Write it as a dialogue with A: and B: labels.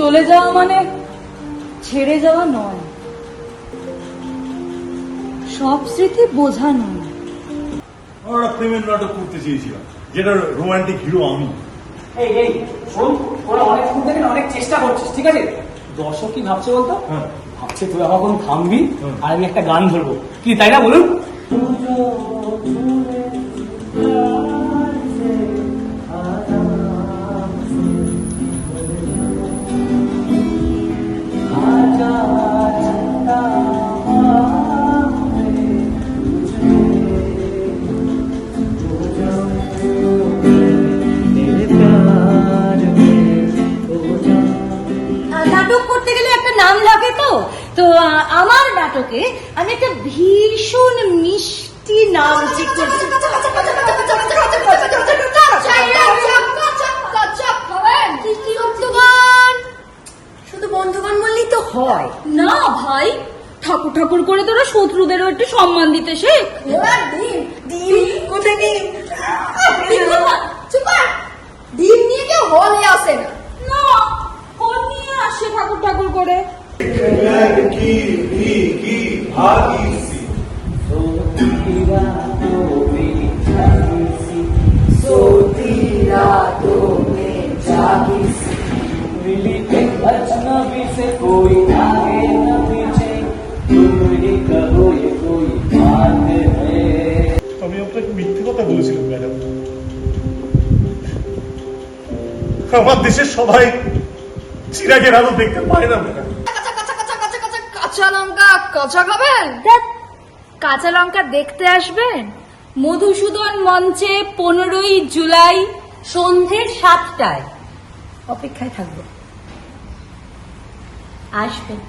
A: চলে যাওয়া মানে ছেড়ে যাওয়া নয়, সব স্মৃতি বোঝা নয়।
B: আমরা প্রেমের নাটক করতে চেয়েছিলাম, যেটা রোমান্টিক হিরো আমি।
C: এই এই শোন, ওরা অনেকক্ষণ থেকে অনেক চেষ্টা করছিস, ঠিক আছে? দর্শক কি ভাবছে বলতো? ভাবছে তুই আমার কোন থামবি আর আমি একটা গান ধরবো, কি তাই না বলুন?
A: নাটক করতে গেলে একটা নাম লাগে তো, তো আমার নাটকে আমি একটা ভীষণ মিষ্টি নাম ঠিক করছি। শুধু বন্ধুগণ বললেই তো হয় না ভাই, ঠাকুর ঠাকুর করে তোরা শত্রুদেরও একটু সম্মান দিতে শেখ।
D: ডিম নিয়ে কেউ হলে আসে না।
A: না, ফোন নিয়ে আসে ঠাকুর ঠাকুর করে।
B: আমি আপনাকে মিথ্যে কথা বলেছিলাম ম্যাডাম। আমার দেশের সবাই চিরাগের আলো দেখতে পায় না ম্যাডাম।
D: কাঁচা লঙ্কা কাঁচা খাবেন?
A: কাঁচা লঙ্কা দেখতে আসবেন মধুসূদন মঞ্চে 15ই জুলাই সন্ধ্যে 7টায়। অপেক্ষায় থাকবো, আসবেন।